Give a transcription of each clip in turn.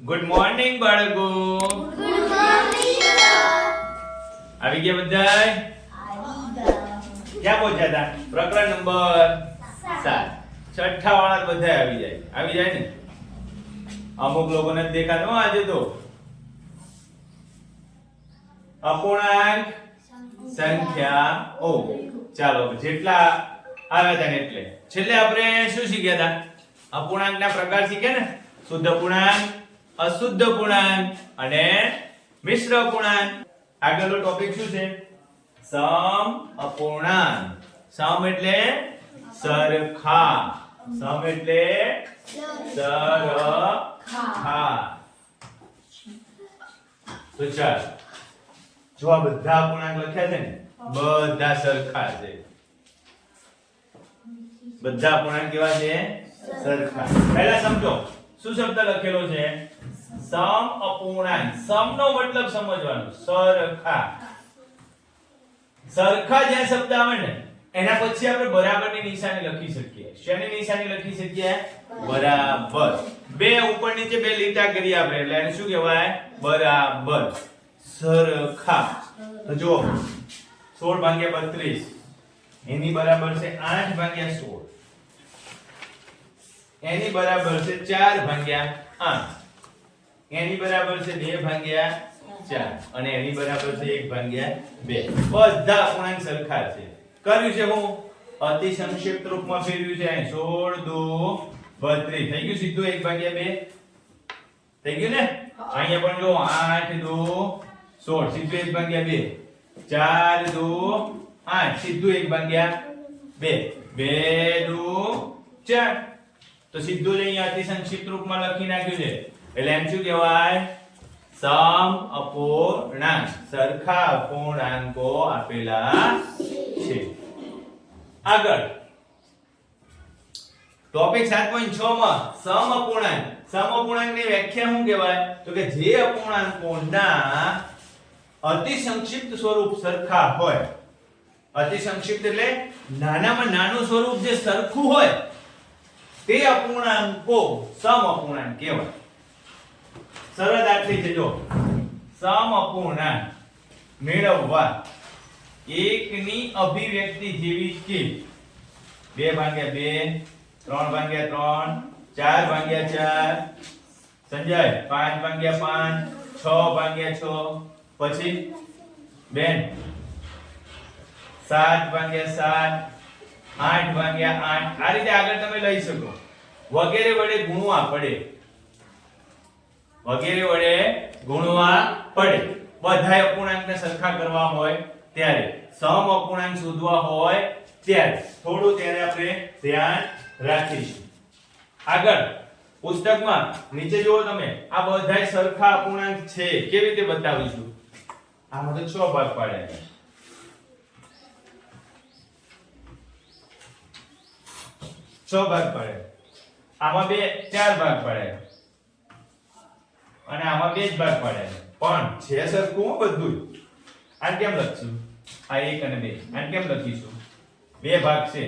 Good morning બાળકો. Good morning આવી ગયા બધાય? ક્યાં પહોંચ્યા હતા? પ્રકરણ નંબર 7. છઠ્ઠા વાળા બધાય આવી જાય ને? અમુક લોકોને જ દેખાતો આજે તો. અપૂર્ણાંક સંખ્યાઓ. ચાલો જેટલા આવ્યા હતા ને એટલે છેલ્લે આપણે શું શીખ્યા હતા? અપૂર્ણાંકના પ્રકાર શીખ્યા ને? શુદ્ધ અપૂર્ણાંક, અશુદ્ધ અપૂર્ણાંક અને મિશ્ર અપૂર્ણાંક. આગળનો ટોપિક શું છે? સમ અપૂર્ણાંક. સમ એટલે સરખા. સમ એટલે સરખા. તો ચાલ જો આ બધા અપૂર્ણાંક લખ્યા છે ને બધા સરખા છે. બધા અપૂર્ણાંક કેવા છે? સરખા. પહેલા સમજો શું શબ્દ લખેલો છે? સમ અપૂર્ણાંક. સમ નો મતલબ સમજવાનો. સરખા. સરખા જ્યાં શબ્દ આવે ને એના પછી આપણે બરાબરની નિશાની લખી શકીએ. શેની નિશાની લખી શકીએ? બરાબર. બે ઉપર નીચે બે લીટા કરી આપણે એટલે એને શું કહેવાય? બરાબર. સરખા. તો જો 16 ભાગ્યા 32 એની બરાબર છે 8 ભાગ્યા 16. એની બરાબર છે 4 ભાગ્યા 8. એની બરાબર છે 2 ભાગ્યા 4 અને એની બરાબર છે 1 ભાગ્યા 2. બધા અપૂર્ણાંક સરખા છે. કર્યું છે હું અતિ સંક્ષિપ્ત રૂપમાં ફેરવ્યું છે. 16 2 32 થઈ ગયું સીધું 1 ભાગ્યા 2 થઈ ગયું ને? અહીંયા પણ જો 8 2 16 સીધું 1 ભાગ્યા 2. 4 2 8 સીધું 1 ભાગ્યા 2. 2 2 4 તો સીધું જ અહીંયા અતિ સંક્ષિપ્ત રૂપમાં લખી નાખ્યું છે. એટલે એમ શું કહેવાય? સમ અપૂર્ણાંક. સરખા અપૂર્ણાંકો આપેલા છે. આગળ ટોપિક 7.6 માં સમ અપૂર્ણાંક. સમ અપૂર્ણાંકની વ્યાખ્યા શું કહેવાય? તો કે જે અપૂર્ણાંકોના અતિ સંક્ષિપ્ત સ્વરૂપ સરખા હોય. અતિ સંક્ષિપ્ત એટલે નાનામાં નાનું સ્વરૂપ જે સરખું હોય તે અપૂર્ણાંકો સમ અપૂર્ણાંક કહેવાય. સરળ દાખલી છે જો. સમ અપૂર્ણાંક મેળવવા એકની અભિવ્યક્તિ જેવી કે 2 ભાગ્યા 2 3 ભાગ્યા 3 4 ભાગ્યા 4 સંજય 5 ભાગ્યા 5 6 ભાગ્યા 6 પછી બેન 7 ભાગ્યા 7 8 ભાગ્યા 8. આ રીતે આગળ તમે લઈ શકો. વગેરે વડે ગુણવા પડે. વગેરે વડે ગુણવા પડે. બધા અપૂર્ણાંકને સરખા કરવા હોય ત્યારે, સમ અપૂર્ણાંક શોધવા હોય ત્યારે થોડું તેને આપણે ધ્યાન રાખીશું. આગળ પુસ્તકમાં નીચે જુઓ તમે આ બધાય સરખા અપૂર્ણાંક છે. કેવી રીતે બતાવીશું? આમાં તો 6 ભાગ પાડ્યા છે. 6 ભાગ પાડ્યા. આમાં 4 ભાગ પાડ્યા અને આમાં 2 જ ભાગ પાડ્યા. પણ છે સરખું બધું. આને કેમ લખશું? આ 1 અને 2 આને કેમ લખીશું? 2 ભાગ છે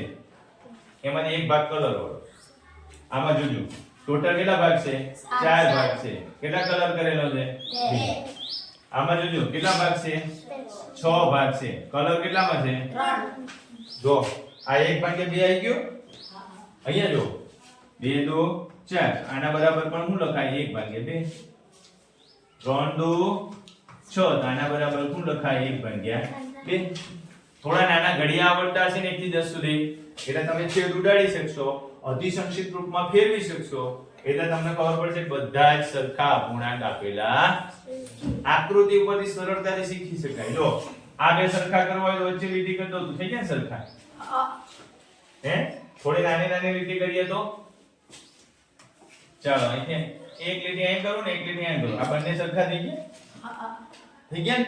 એમાંથી 1 ભાગ કલર વાળો. આમાં જોજો ટોટલ કેટલા ભાગ છે? 4 ભાગ છે. કેટલા કલર કરેલો છે? 2. આમાં જોજો કેટલા ભાગ છે? 6 ભાગ છે. કલર કેટલામાં છે? 3. જો આ 1 ભાગ્યા 2 આવી ગયો. અહીંયા જો 2 2 4 આના બરાબર પણ શું લખાય? 1 ભાગ્યા 2. 3 2 6 તો આના બરાબર શું લખાય? 1 ભાગ્યા 2. થોડા નાના ઘડિયા આવડતા હશે ને 1 થી 10 સુધી એટલે તમે છેદ ઉડાડી શકશો, અતિ સંક્ષિપ્ત રૂપમાં ફેરવી શકશો. એટલે તમને ખબર પડશે બધા જ સરખા અપૂર્ણાંક આપેલા. આકૃતિ ઉપરથી સરળતાથી શીખી શકાય. જો આ બે સરખા કરવા હોય તો વચ્ચે લીટી કરી દો તો થઈ જાય સરખા. હે થોડી નાની નાની લીટી કરીએ તો ચાલો અહીં એક લીટી અહીં કરું ને એક લીટી અહીં કરું. આ બંને સરખા થઈ ગયા? થઈ ગયા ને?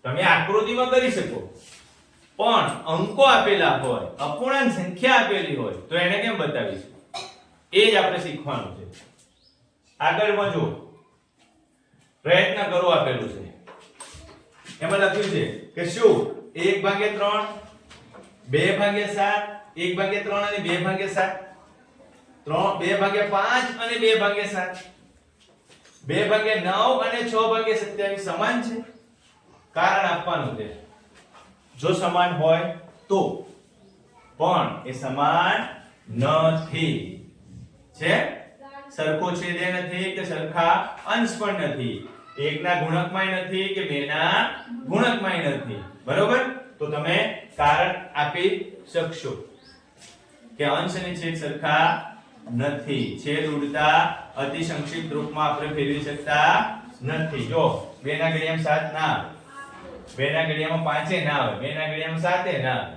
તમે આકૃતિમાં કરી શકો. પણ અંકો આપેલા હોય, અપૂર્ણાંક સંખ્યા આપેલી હોય તો એને કેમ બતાવીશું? એ જ આપણે શીખવાનું છે. આગળમાં જો પ્રયત્ન કરો આપેલું છે. એમાં લખ્યું છે કે શું 1 ભાગ્યા 3 2 ભાગ્યા 7 1 ભાગ્યા 3 અને 2 ભાગ્યા 7 2 ભાગ્યા 5 અને 2 ભાગ્યા 7 2 ભાગ્યા 9 અને 6 ભાગ્યા 27 સમાન છે? કારણ આપવાનું છે. જો સમાન હોય તો, પણ એ સમાન નથી. છે? સરખો છેદે નથી કે સરખા અંશ પણ નથી. 1 ના ગુણકમાંય નથી કે 2 ના ગુણકમાંય નથી. બરોબર? તો તમે કારણ આપી શકશો કે અંશ અને છેદ સરખા નથી. છેદ ઉડતા અતિ સંક્ષિપ્ત રૂપમાં આપણે ફેરવી શકતા નથી. જો 2 ના ઘડિયામાં 7 ના આવે, 2 ના ઘડિયામાં 5 ના આવે, 2 ના ઘડિયામાં 7 ના આવે,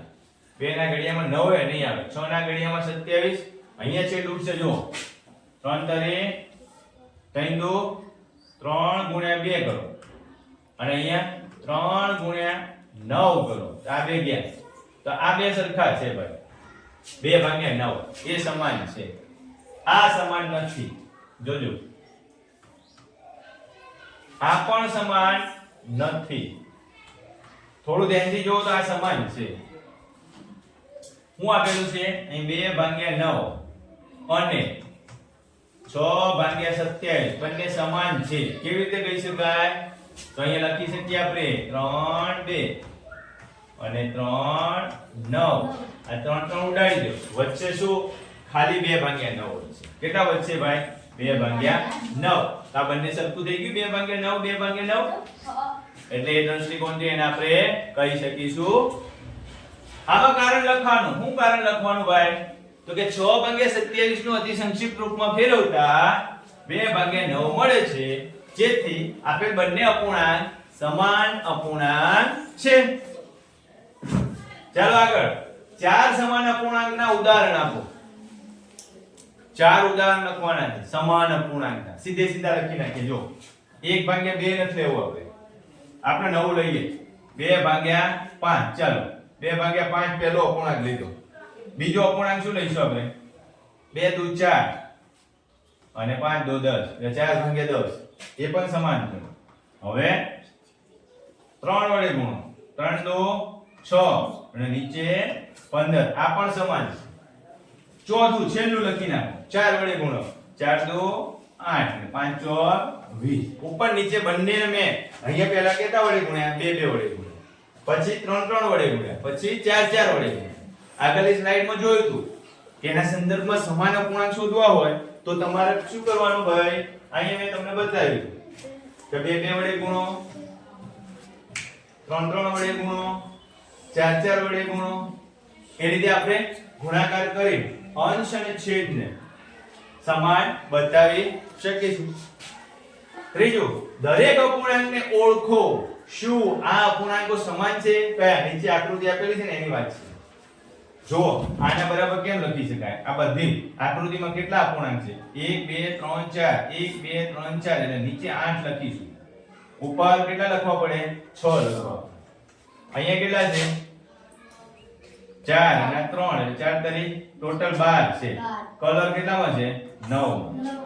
2 ના ઘડિયામાં 9 નહીં આવે, 6 ના ઘડિયામાં 27. અહીંયા છેદ ઉડશે. જો 3 તરી 3 દુ 3 ગુણ્યા 2 કરો અને અહીંયા 3 ગુણ્યા 9 કરો. આ બે ગયા તો આ બે સરખા છે ભાઈ. 2 ભાગ્યા 9 એ સમાન છે. આ સમાન નથી. જોજો, આ પણ સમાન નથી. થોડું ધ્યાનથી જોવો તો આ સમાન છે. હું આપેલું છે અહીં 2 ભાગ્યા 9 અને 6 ભાગ્યા 27 બંને સમાન છે. કેવી રીતે કહી શકાય? તો અહીંયા લખી શકીએ આપણે 3 2 અને 3 9. આ 3 ઉડાડી દો. વચ્ચે શું? ખાલી 2 ભાગ્યા 9 છે. કેટલા વચ્ચે ભાઈ? 2 ભાગ્યા 9. આ બંને સરખું થઈ ગયું. 2 ભાગ્યા 9 2 ભાગ્યા 9 એટલે એ દ્રષ્ટિકોણ થી એને આપણે કહી શકીશું. આમાં કારણ લખવાનું. શું કારણ લખવાનું ભાઈ? તો કે 6 ભાગ્યા 27 નું અતિ સંક્ષિપ્ત રૂપમાં ફેરવતા 2 ભાગ્યા 9 મળે છે. જેથી આપેલ બંને અપૂર્ણાંક સમાન અપૂર્ણાંક છે. ચાલો આગળ 4 સમાન અપૂર્ણાંકના ઉદાહરણ આપો. 4 ઉદાહરણ લખવાના છે સમાન અપૂર્ણાંકના. સીધે સીધા લખી નાખીએ. જો 1 ભાગ્યા 2 નથી લેવું આપણે 9 લઈએ. 2 ભાગ્યા 5. ચાલો 2 ભાગ્યા 5 પહેલો અપૂર્ણાંક લીધો. બીજો અપૂર્ણાંક શું લઈશું આપણે? 2 દુ 4 અને 5 દુ 10 એટલે 4 ભાગ્યા 10 એ પણ સમાન છે. હવે 3 વડે ગુણો. 3 દુ 6 અને નીચે 15 આ પણ સમાન છે. ચોથું છેલ્લું લખી નાખો. 4 વડે ગુણો. 4 દુ 8 અને 5 ચોર 20. ઉપર નીચે બંનેને મેં અહીંયા પહેલા કેટલા વડે ગુણ્યા? 2 2 વડે ગુણ્યા. પછી 3 3 વડે ગુણ્યા. પછી 4 4 વડે ગુણ્યા. આગળની સ્લાઇડમાં જોયું હતું કે એના સંદર્ભમાં સમાન અપૂર્ણાંક શોધવા હોય તો તમારે શું કરવાનું ભાઈ? અહીંયા મેં તમને બતાવ્યું કે 2 2 વડે ગુણો, 3 3 વડે ગુણો, 4 4 વડે ગુણો. એ રીતે આપણે ગુણાકાર કરી અંશ અને છેદને સમાન બતાવી શકીશું. ત્રીજું, દરેક અપૂર્ણાંકને ઓળખો. શું આ અપૂર્ણાંકો સમાન છે? કયા? નીચે આકૃતિ આપેલી છે ને એની વાત છે. જો આના બરાબર કેમ લખી શકાય? આ બધી આકૃતિમાં કેટલા અપૂર્ણાંક છે? 1 2 3 4 1 2 3 4 એટલે નીચે 8 લખીશું. ઉપર કેટલા લખવા પડે? 6 લખવા. અહીંયા કેટલા છે? 4 અને 3 એટલે 4 તરી ટોટલ 12 છે. કલર કેટલામાં છે? 9.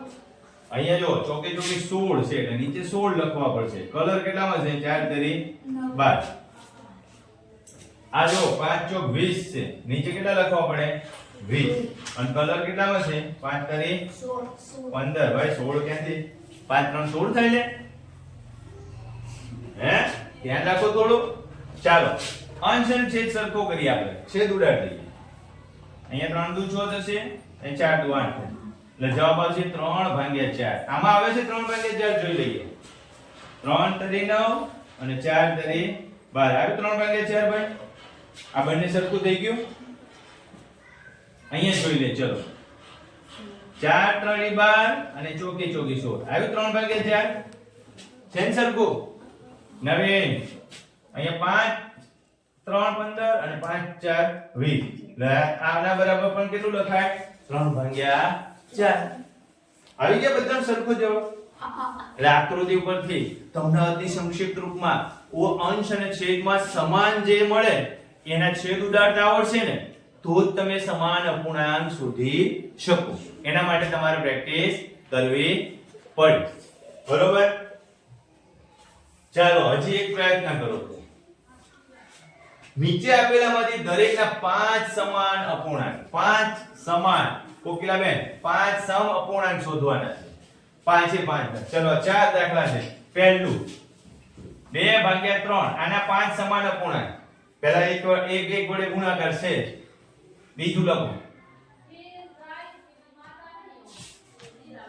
અહીંયા જો ચોકે ચોકે 16 છે એટલે નીચે 16 લખવા પડશે. કલર કેટલામાં છે? 4 તરી 12. આ જો 5 ચોક 20 છે. નીચે કેટલા લખવા પડે? 20. અને કલર કેટલામાં છે? 5 તરી 15. ભાઈ 16 ક્યાંથી? 5 3 16 થાય લે. હે? ધ્યાન રાખો થોડું. ચાલો અંશ અને છેદ સરખો કરી આપણે. છેદ ઉડાડી દઈએ. અહીંયા 3 દુ 6 થશે અને 4 દુ 8. એટલે જવાબ આવશે 3 ભાગ્યા 4. આમાં આવે છે 3 ભાગ્યા 4 જોઈ લઈએ. 3 તરી 9 અને 4 તરી 12. આવ્યું 3 ભાગ્યા 4 ભાઈ. આ બંને સરખું થઈ ગયું. અહીંયા જોઈ લે. ચલો 4 3 12 અને ચોકી ચોકી 16. આવ્યું 3 ભાગ્યા 4. છે ને સરખું? નવીન અહીંયા 5 3 15 અને 5 4 20. એટલે આના બરાબર પણ કેટલું લખાય? 3 ભાગ્યા 4. આવી ગયા બધા સરખો જવાબ. એટલે આકૃતિ ઉપરથી તમને અતિ સંક્ષિપ્ત રૂપમાં અંશ અને છેદમાં સમાન જે મળે એના છેદ ઉડાડતા આવડશે ને તો જ તમે સમાન અપૂર્ણાંક શોધી શકો. એના માટે તમારે પ્રેક્ટિસ કરવી પડે. બરોબર? ચાલો હજી એક પ્રયત્ન કરો. નીચે આપેલામાંથી દરેકના 5 સમાન અપૂર્ણાંક 5 સમાન કોકિલાબેન 5 સમ અપૂર્ણાંક શોધવાના છે. 5 એ 5 ચલો ચાર દાખલા છે પહેલું 2/3 આના 5 સમાન અપૂર્ણાંક પહેલા એક વડે ગુણાકાર છે બીજું લખો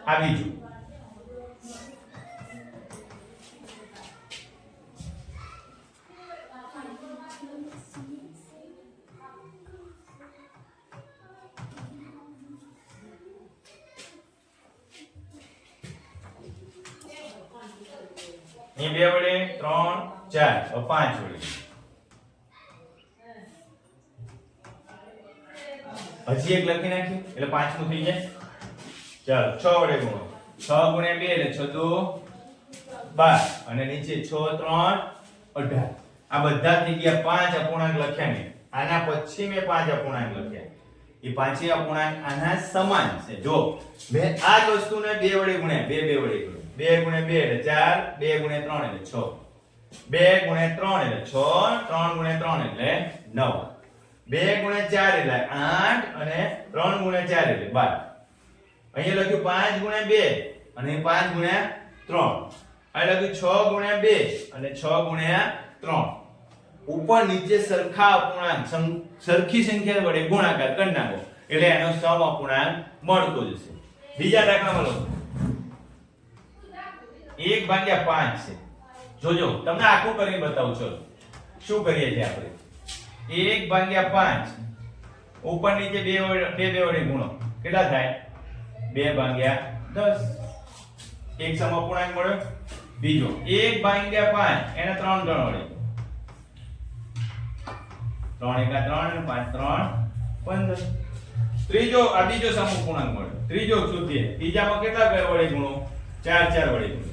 આ બીજું એ 2 વડે 3 4 5 વડે હજી એક લખી નાખી એટલે પાંચમું થઈ જાય ચાલો 6 વડે ગુણો 6 ગુણ્યા 2 એટલે 6 દુ 12 અને નીચે 6 3 18 આ બધા થઈ ગયા 5 અપૂર્ણાંક લખ્યા ને આના પછી મેં 5 અપૂર્ણાંક લખ્યા એ પાંચે અપૂર્ણાંક આના સમાન છે જો મેં આ જ વસ્તુને 2 વડે ગુણ્યા 2 વડે ગુણ્યા 2 ગુણ્યા 2 એટલે 4 2 ગુણ્યા 3 એટલે 6 2 ગુણ્યા 3 એટલે 6 3 ગુણ્યા 3 એટલે 9 2 ગુણ્યા 4 એટલે 8 અને 3 ગુણ્યા 4 એટલે 12 અહીંયા લખ્યું 5 ગુણ્યા 2 અને 5 ગુણ્યા 3 અહીં લખ્યું 6 ગુણ્યા 2 અને 6 ગુણ્યા 3 ઉપર નીચે સરખા અપૂર્ણાંક સરખી સંખ્યા વડે ગુણાકાર કરી નાખો એટલે એનો સમ અપૂર્ણાંક મળતો જશે બીજા દાખલામાં લો 1/5 છે જોજો તમને આખું કરીને બતાવું છું શું કરીએ છીએ આપણે 1/5 ઉપર નીચે 2 વડે ગુણો કેટલા થાય 2/10 એક સમ અપૂર્ણાંક મળ્યો બીજો 1/5 એને 3 વડે 3 એકા 3 અને 5 3 15 ત્રીજો આ બીજો સમ અપૂર્ણાંક મળ્યો ત્રીજો શોધીએ ત્રીજામાં કેટલા વડે ગુણો 4 વડે ગુણો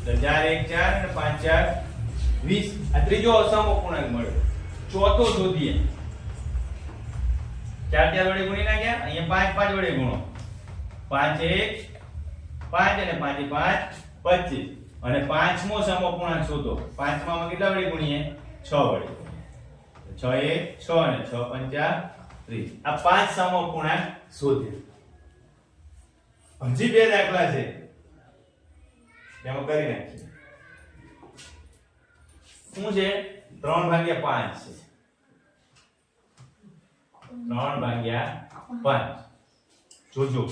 તો 4 1 4 અને 5 4 20 આ ત્રીજો સમ અપૂર્ણાંક મળ્યો ચોથો શોધીએ 4 વડે ગુણી નાખ્યા અહીંયા 5 વડે ગુણો 5 1 5 અને 5 5 25 અને પાંચમો સમ અપૂર્ણાંક શોધો પાંચમામાં કેટલા વડે ગુણીએ 6 વડે 6 1 6 અને 6 5 30 આ પાંચ સમ અપૂર્ણાંક શોધ્યા હજી બે દાખલા છે એમાં કરી નાખીએ શું છે 3/5 છે 3/5 જોજો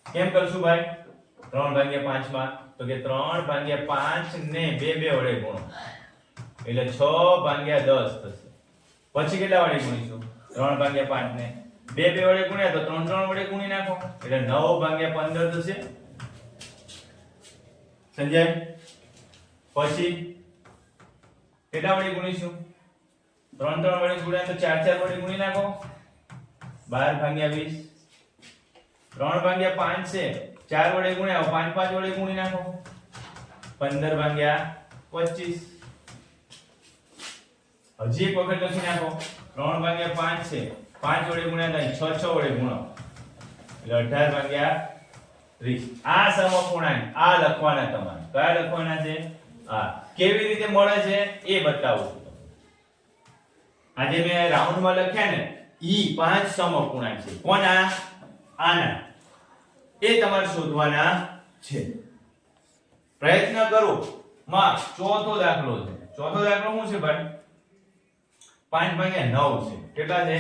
કેમ કરશું ભાઈ 3/5 માં તો કે 3/5 ને 2 વડે ગુણો એટલે 6/10 થશે પછી કેટલા વડે ગુણીશું 3/5 ને 2 વડે ગુણ્યા તો 3 વડે ગુણી નાખો એટલે 9/15 થશે સમજાય પછી કેટલા વડે ગુણીશું 3 વડે ગુણ્યા તો 4 વડે ગુણી નાખો 12/20 3/5 છે 4 વડે ગુણ્યા 5 વડે ગુણી નાખો 15/25 હજી એક વખત લખી નાખો 3/5 છે 5 વડે ગુણ્યા થાય 6 વડે ગુણો એટલે 18/30 આ સમઅપૂર્ણાંક આ લખવાના તમારે કયા લખવાના છે આ કેવી રીતે મળે છે એ બતાવું છું આજે મેં રાઉન્ડમાં લખ્યા ને ઈ 5 સમઅપૂર્ણાંક છે કોના આના એ તમારે શોધવાના છે પ્રયત્ન કરો માં ચોથો દાખલો છે ચોથો દાખલો શું છે ભાઈ 5/9 છે કેટલા છે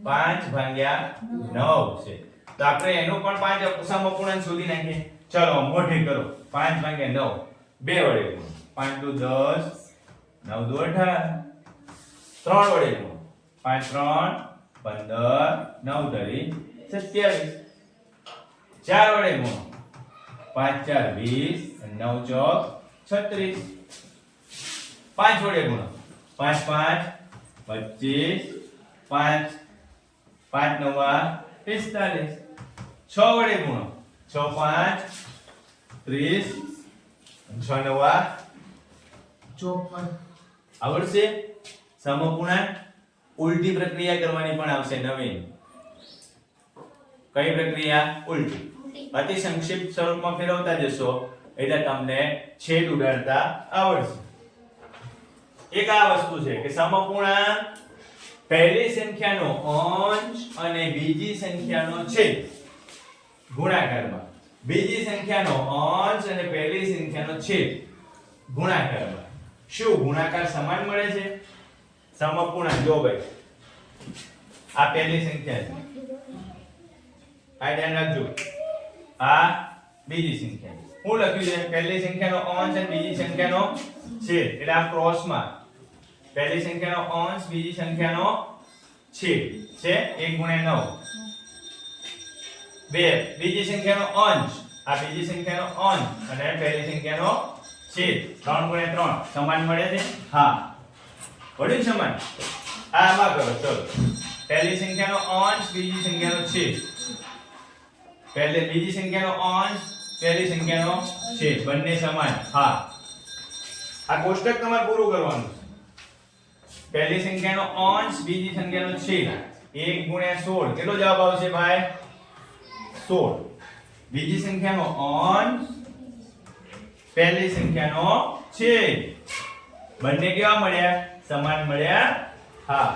5/9 છે તો આપણે એનો પણ 5 સમઅપૂર્ણાંક શોધી નાખીએ ચલો મોઢે કરો 5/9 2 વડે ગુણો 5 દુ 10 9 દુ 18 3 વડે ગુણો 5 3 15 9 ધરી 27 4 વડે ગુણો 5 4 20 9 ચોક 36 5 વડે ગુણો 5 5 25 5 5 9 45 6 વડે ગુણો 6 5 30 6 9 54 આવડશે સમઅપૂર્ણાંક ઉલટી પ્રક્રિયા કરવાની પણ આવશે નવીન કઈ પ્રક્રિયા ઉલટી અતિ સંક્ષિપ્ત સ્વરૂપમાં ફેરવતા જશો એટલે તમને છેદ ઉડાડતા આવડશે એક આ વસ્તુ છે કે સમઅપૂર્ણાંક પહેલી સંખ્યાનો અંશ અને બીજી સંખ્યાનો છેદ ગુણાકારમાં બીજી સંખ્યાનો અંશ અને પહેલી સંખ્યાનો છેદ ગુણાકારમાં. શું ગુણાકાર સમાન મળે છે? સમઅપૂર્ણાંક. જો ભાઈ આ પહેલી સંખ્યા છે, આ ધ્યાન રાખજો. આ બીજી સંખ્યા છે. શું લખ્યું છે? પહેલી સંખ્યાનો અંશ અને બીજી સંખ્યાનો છેદ. એટલે આ ક્રોસમાં પહેલી સંખ્યાનો અંશ બીજી સંખ્યાનો છેદ છે 1 * 9. બે બીજી સંખ્યાનો અંશ, આ બીજી સંખ્યાનો અંશ અને પહેલી સંખ્યાનો છેદ 3 * 3 સમાન મળે છે. હા, વળી સમાન. આમાં કરો. ચલો, પહેલી સંખ્યાનો અંશ બીજી સંખ્યાનો છેદ, બીજી સંખ્યાનો અંશ પહેલી સંખ્યાનો છેદ, બંને સમાન. હા, આ કોષ્ટક તમારે પૂરું કરવાનું છે. પહેલી સંખ્યાનો અંશ બીજી સંખ્યાનો છેદ 1 * 16. કેટલો જવાબ આવશે ભાઈ? 16. બીજી સંખ્યાનો અંશ પહેલી સંખ્યાનો છેદ, બંને કેવા મળ્યા? સમાન મળ્યા. હા,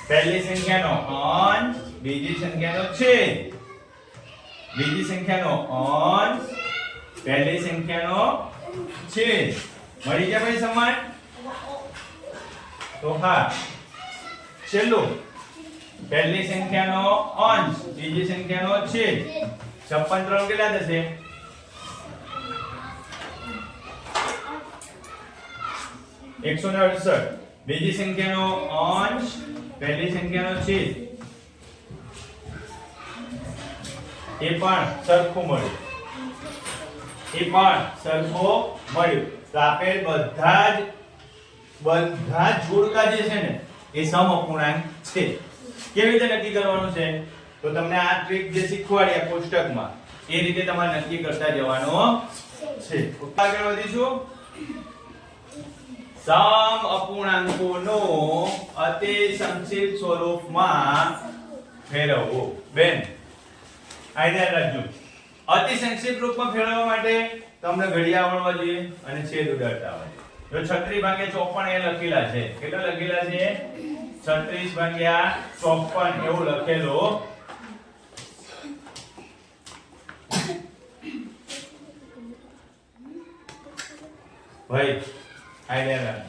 પહેલી સંખ્યાનો અંશ બીજી સંખ્યાનો છેદ, બીજી સંખ્યાનો અંશ પહેલી સંખ્યાનો છેદ, મળી ગયા ભાઈ સમાન? તો હા, છેલ્લું પહેલી સંખ્યાનો અંશ બીજી સંખ્યાનો છેદ 56 3 કેટલા થશે? 168. બીજી સંખ્યાનો અંશ પહેલી સંખ્યાનો છેદ, એ પણ સરખું મળ્યું, એ પણ સરખું મળ્યું. તો આપેલ બધા જ જોડકા જે છે ને એ સમઅપૂર્ણાંક છે. કેવી રીતે નક્કી કરવાનું છે? તો તમને આ ટ્રીક જે શીખવાડ્યા કોષ્ટકમાં એ રીતે તમારે નક્કી કરતા જવાનો છે. આગળ વધીશું. સમઅપૂર્ણાંકોનો અતિ સંક્ષિપ્ત સ્વરૂપમાં ફેરવવો. બેન આ ધ્યાન રાખજો. અતિ સંક્ષિપ્ત રૂપમાં ફેરવવા માટે તમને ઘડિયા આવડવા જોઈએ અને છેદ ઉડાડતા આવડે. જો 36 / 54 એ લખેલા છે, કેટલા લખેલા છે? 36 / 54 એવું લખેલો. ભાઈ આઈડિયા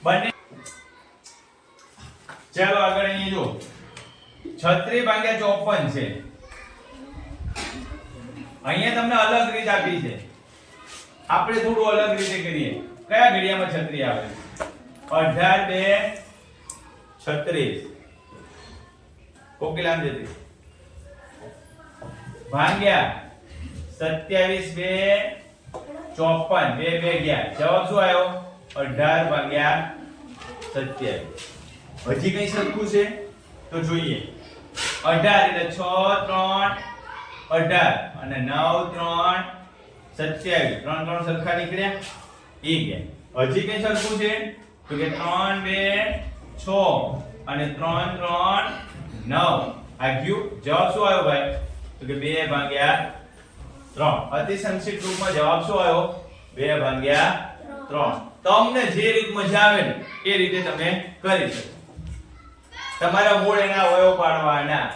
બંને. ચાલો આગળ અહીં જો 36 / 54 છે. અહીંયા તમને અલગ રીત આપી છે, આપણે થોડું અલગ રીતે કરીએ. કયા ઘડિયામાં 36 આવે? 18 * 2 = 36. કોકિલામ જતી ભાગ્યા 27 * 2 = 54. 2 2 ગયા. જવાબ શું આવ્યો? 18 / 27. હજી કઈ સરખું છે તો જોઈએ. 18 એટલે 6 3 18 અને 9 3 27. 3 3 સરખા નીકળ્યા. એ ગયા. હજી કઈ સરખું છે તો કે 3 2 6 અને 3 3 9. આ ગયું. જવાબ શું આવ્યો ભાઈ? તો કે 2/3. અતિ સંક્ષિપ્ત રૂપમાં જવાબ શું આવ્યો? 2/3. તમને જે રીત મજા આવે ને એ રીતે તમે કરી શકો. તમારા મૂળ એના અવયવ પાડવાના.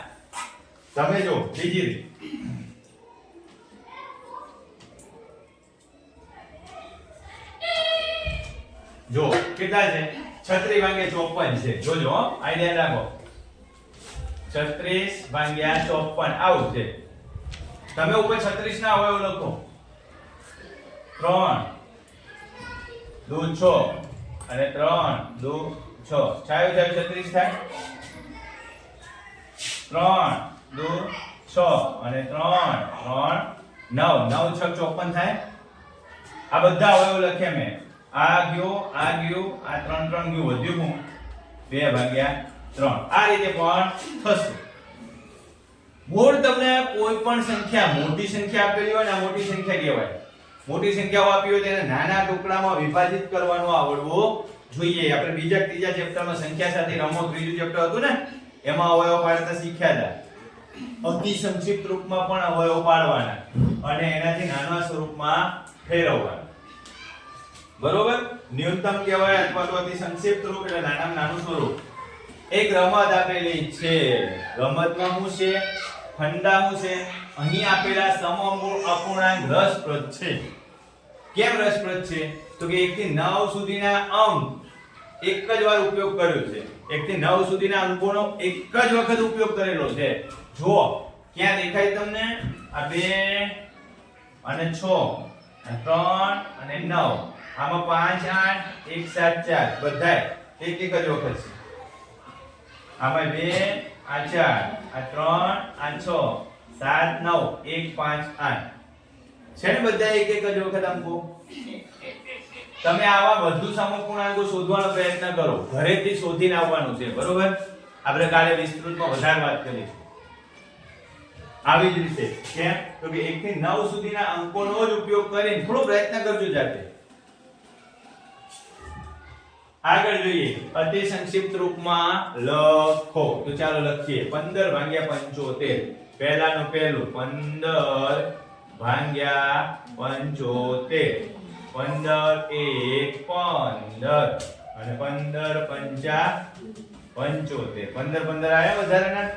તમે જો બીજી રીત. જો કેટલા છે? 36 / 54 છે. જોજો હો, આઈડિયા રાખો. 36 / 54 આવું છે. તમે ઉપર 36 ના અવયવ લખો. 3 2 6 અને 3 2 6. છાયો 36 થાય. 3 2 6 અને 3 3 9. 9 6 54 થાય. આ બધા અવયવ લખ્યા મેં. આ ગયો, આ ગયું, આ 3 3 ગયું, વધ્યું હું 2/3. આ રીતે પણ થશે. મૂળ તમને કોઈ પણ સંખ્યા, મોટી સંખ્યા આપેલી હોય ને, આ મોટી સંખ્યા કહેવાય. મોટી સંખ્યાઓ આપી હોય તેને નાના ટુકડામાં વિભાજિત કરવાનું આવડવું જોઈએ. આપણે બીજા ત્રીજા ચેપ્ટરમાં સંખ્યા સાથે રમો, ત્રીજું ચેપ્ટર હતું ને, એમાં અવયવ પાડતા શીખ્યા હતા. અતિ સંક્ષિપ્ત રૂપમાં પણ અવયવ પાડવાના અને એનાથી નાના સ્વરૂપમાં ફેરવવાના. બરોબર? ન્યૂનતમ કહેવાય અથવા તો અતિ સંક્ષિપ્ત રૂપ એટલે નાનામાં નાનું સ્વરૂપ. એક રમત આપેલી છે. રમતમાં શું છે? ફંડા શું છે? અહીં આપેલા સમમૂળ અપૂર્ણાંક રસપ્રદ છે. કેમ રસપ્રદ છે? તો કે 1 થી 9 સુધીના અંક એક જ વાર ઉપયોગ કર્યો છે. 1 થી 9 સુધીના અંકોનો એક જ વખત ઉપયોગ કરેલો છે. જો ક્યાં દેખાય તમને? આ 2 અને 6 આ 3 અને 9 આમાં 5 8 1 7 4 બધાય એક જ વખત છે. આમાં 2 આ 4 આ 3 આ 6 7 9 1 5 8 છે ને બધા એક જ વખત અંકો. તમે આવા વધુ સમપૂર્ણાંકો શોધવાનો પ્રયત્ન કરો. ઘરેથી શોધીને આવવાનું છે, બરોબર? આપણે કાલે વિસ્તૃતમાં વધારે વાત કરીશું. આવી જ રીતે કેમ? તો કે 1 થી 9 સુધીના અંકોનો જ ઉપયોગ કરીને થોડો પ્રયત્ન કરજો જાતે. આગળ જોઈએ, અતિ સંક્ષિપ્ત રૂપમાં લખો. તો ચાલો લખીએ. 15 ભાગ્યા 75. પહેલાનું પહેલું 15 ભાગ્યા 75. 15 1 15 અને 15 પંચા 75. 15 15 આયા વધારાના.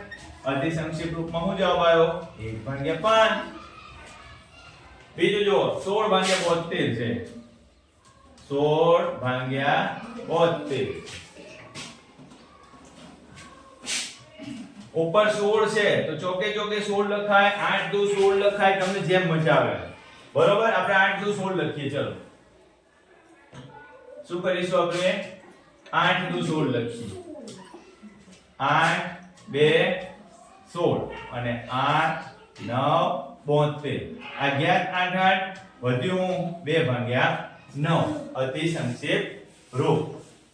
અતિ સંક્ષિપ્ત રૂપમાં શું જવાબ આવ્યો? 1 ભાગ્યા 5. બીજું જો 16 ભાગ્યા 72 છે. 16 ભાગ્યા 72. ઉપર 16 છે તો ચોકે ચોકે 16 લખાય, 8 દુ 16 લખાય, તમને જેમ મજા આવે. બરોબર? આપણે 8 દુ 16 લખીએ. ચલો શું કરીશું આપણે? 8 દુ 16 લખીએ. 8 2 16 અને 8 9 72. આ ગયા 8 8 વધ્યું 2 ભાગ્યા 9. અતિ સંક્ષિપ્ત રૂપ.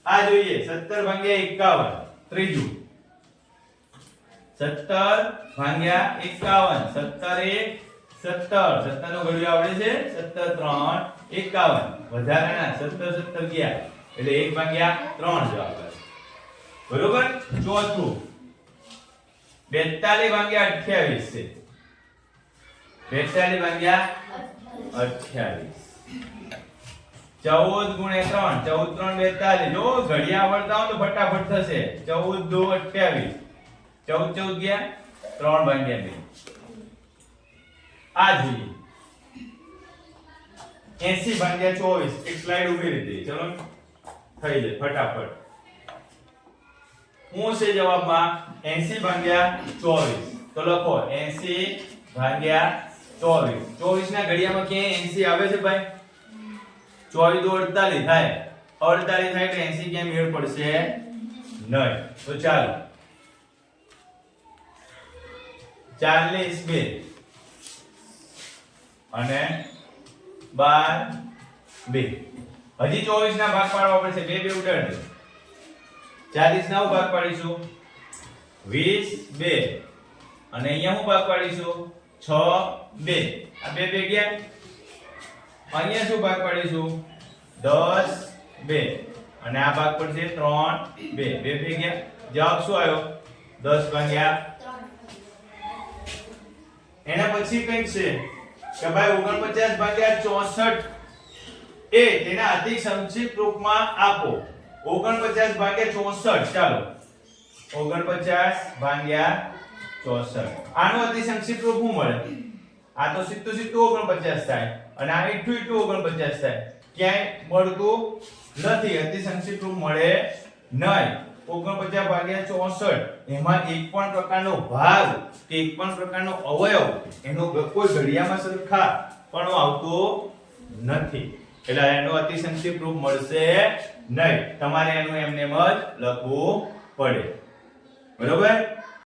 આ જોઈએ 17 ભાગ્યા 51. ત્રીજું 17 ભાગ્યા 51. 17 17 17 નો ઘડિયો આવડે છે? 17 3 51. વધારાના 17 17 ગયા એટલે 1 ભાગ્યા 3 જવાબ આવે. બરોબર? ચોથું 42 ભાગ્યા 28 છે. 42 ભાગ્યા 28. 14 ગુણ્યા 3 14 3 42. જો ઘડિયા આવડતા હોય તો ફટાફટ થશે. 14 2 28. 14 14 ગયા 3 ભાગ્યા 2. આ જોઈએ 80 ભાગ્યા 24. એક સ્લાઈડ ઉભી રહી દે. ચલો થઈ જાય ફટાફટ. શું છે જવાબમાં? 80 ભાગ્યા 24. તો લખો 80 ભાગ્યા 24. 24 ના ઘડિયામાં ક્યાં 80 આવે છે ભાઈ? 24 2 48 થાય. 48 થાય એટલે 80 ક્યાં મેળ પડશે નહીં. તો ચાલો 40 2 અને 12 2. હજી 24 ના ભાગ પાડવા પડશે. 2 2 ઉડાડ દે. 40 ના ભાગ પાડીશું 20 2 અને અહીંયા હું ભાગ પાડીશું 6 2. આ 2 2 ગયા. અહીંયા શું ભાગ પાડીશું 10 2 અને આ ભાગ પડશે 3 2. 2 2 ગયા. જવાબ શું આવ્યો? 10 ભાગ્યા. એના પછી કંઈક છે કે ભાઈ 49 ભાગ્યા 64 એ તેના અતિ સંક્ષિપ્ત રૂપમાં આપો. 49 ભાગ્યા 64. ચાલો 49 ભાગ્યા 64. આનું અતિ સંક્ષિપ્ત રૂપ શું મળે? આ તો સીધું સીધું 49 થાય અને આ ઈઠું ઈઠું 49 થાય. ક્યાંય મળતું નથી. અતિ સંક્ષિપ્ત રૂપ મળે નહીં. 49 ભાગ્યા 64 એમાં એક પણ પ્રકારનો ભાગ કે એક પણ પ્રકારનો અવયવ એનો કોઈ ઘડિયામાં સરખા પણ આવતો નથી. એટલે એનો અતિ સંક્ષિપ્ત રૂપ મળશે નહીં. તમારે એનું એમને જ લખવું પડે. બરોબર?